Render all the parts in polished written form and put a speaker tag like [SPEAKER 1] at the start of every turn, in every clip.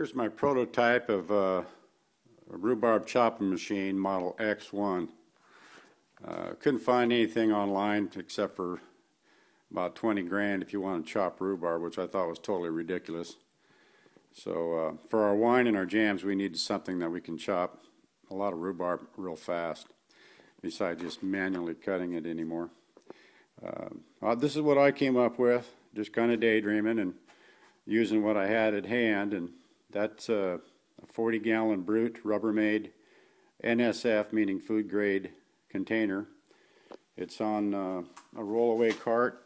[SPEAKER 1] Here's my prototype of a rhubarb chopping machine, model X1. Couldn't find anything online except for about 20 grand if you want to chop rhubarb, which I thought was totally ridiculous. So for our wine and our jams, we needed something that we can chop a lot of rhubarb real fast, besides just manually cutting it anymore. This is what I came up with, just kind of daydreaming and using what I had at hand, and that's a 40-gallon Brute Rubbermaid NSF, meaning food grade container. It's on a rollaway cart,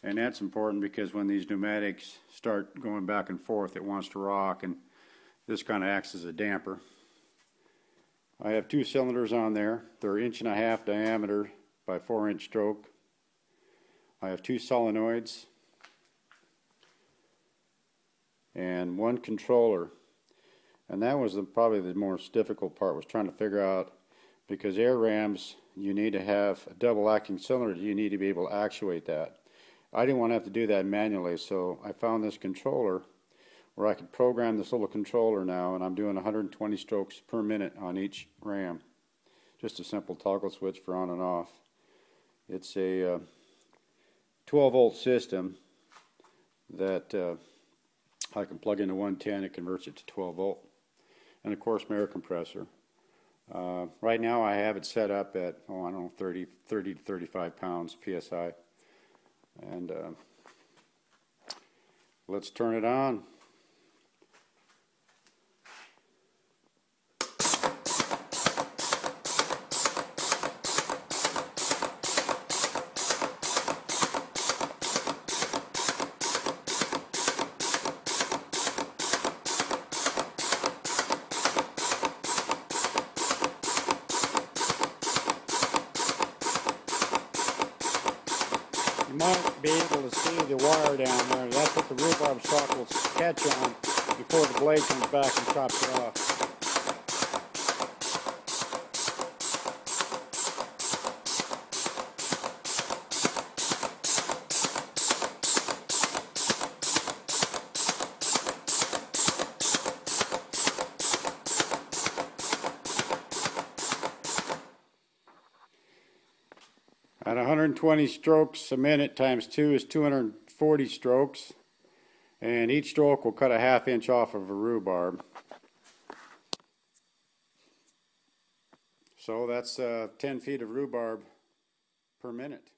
[SPEAKER 1] and that's important because when these pneumatics start going back and forth, it wants to rock, and this kind of acts as a damper. I have two cylinders on there. They're 1.5 inch diameter by 4-inch stroke. I have two solenoids and one controller, and that was probably the most difficult part, was trying to figure out, because air rams, you need to have a double acting cylinder, you need to be able to actuate that. I didn't want to have to do that manually, so I found this controller where I could program this little controller now, and I'm doing 120 strokes per minute on each ram. Just a simple toggle switch for on and off. It's a 12-volt system that I can plug into 110, it converts it to 12 volt. And of course my air compressor. Right now I have it set up at, I don't know, 30 to 35 pounds PSI. And let's turn it on. You might be able to see the wire down there. That's what the rhubarb stalk will catch on before the blade comes back and chops it off. At 120 strokes a minute times 2 is 240 strokes, and each stroke will cut a 1/2 inch off of a rhubarb. So that's 10 feet of rhubarb per minute.